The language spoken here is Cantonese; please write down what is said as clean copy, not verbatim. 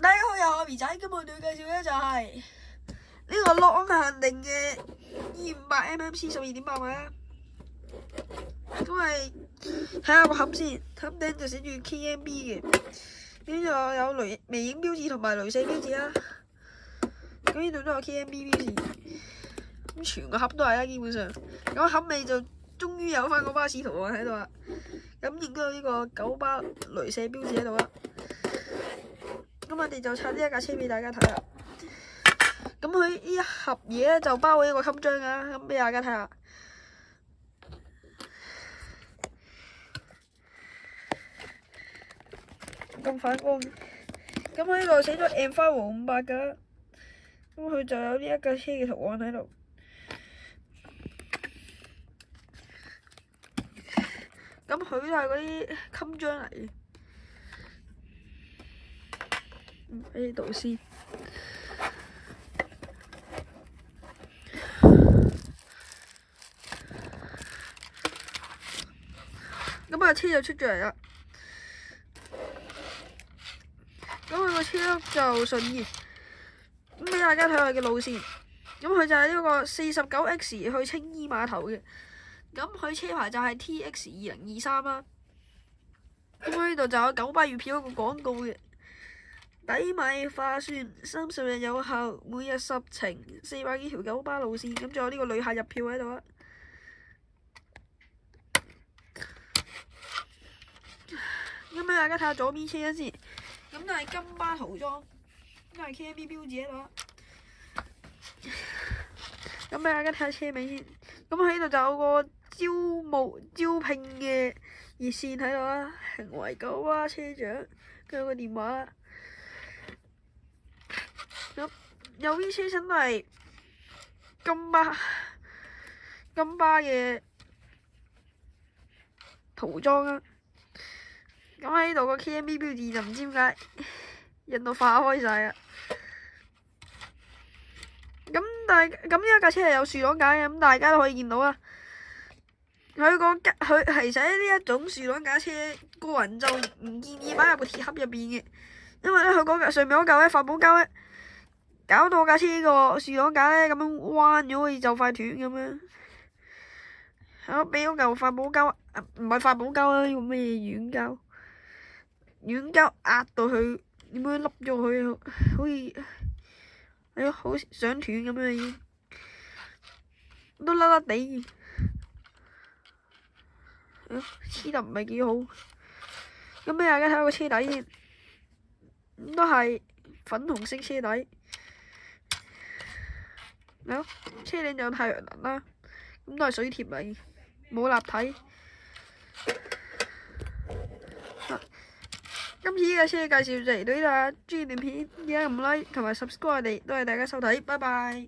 大家好，我係肥仔，今日對介紹咧就係呢個樂安限定嘅 E58 MMC 12.8米啦。咁係睇下個盒先，盒頂就寫住 KMB 嘅，跟住有微影標誌同埋鐳射標誌啦。咁呢度都有 KMB 標誌，咁全個盒都係啦，基本上。咁盒尾就終於有翻個巴士圖案喺度啦。咁亦都有呢個9巴鐳射標誌喺度啦。咁我哋就拆呢一架車俾大家睇啦。咁佢呢一盒嘢咧就包咗一個襟章啊，咁俾大家睇下。咁反光，咁喺呢度寫咗 M5 500噶，咁佢就有呢一架車嘅圖案喺度。咁佢都係嗰啲襟章嚟嘅。喺呢度先。咁架車就出咗嚟啦。咁佢個車就順意。咁俾大家睇下佢嘅路線。咁佢就係呢個49X 去青衣碼頭嘅。咁佢車牌就係 TX2023啦。咁佢呢度就有9巴月票一個廣告嘅。抵買划算，30日有效，每日10程，400幾條9巴路線，咁仲有呢個旅客入票喺度啊！咁俾大家睇下左邊車先，咁都係金巴塗裝，都係 KMB 標誌喺度啊！咁俾大家睇下車尾先，咁喺呢度就有個招聘嘅熱線喺度啦，評為9巴車長，跟住個電話啦。咁右邊車身都係金巴嘅塗裝啊！咁喺呢度個 KMB 標誌就唔知點解印到化開晒啊！咁呢一架車係有樹擋架嘅，咁大家都可以見到啊！佢其實呢一種樹擋架車，個人就唔建議擺入個鐵盒入邊嘅，因為咧佢嗰上面嗰嚿咧發泡膠咧。搞到架車個樹擋架咧咁樣彎咗，好似就快斷咁樣。好，俾嗰嚿發泡膠，唔係發泡膠啦，呢個咩軟膠？軟膠壓到佢點樣凹咗佢，好似好想斷咁樣已經，都甩甩地。黐得唔係幾好。咁俾大家睇下個車底先，咁都係粉紅色車底。好，車頂有太陽能啦，咁都係水貼嚟，冇立體。今次呢架車嘅介紹就嚟到呢度啦，中意段片記得撳 like 同埋 subscribe 我哋，多謝大家收睇，拜拜。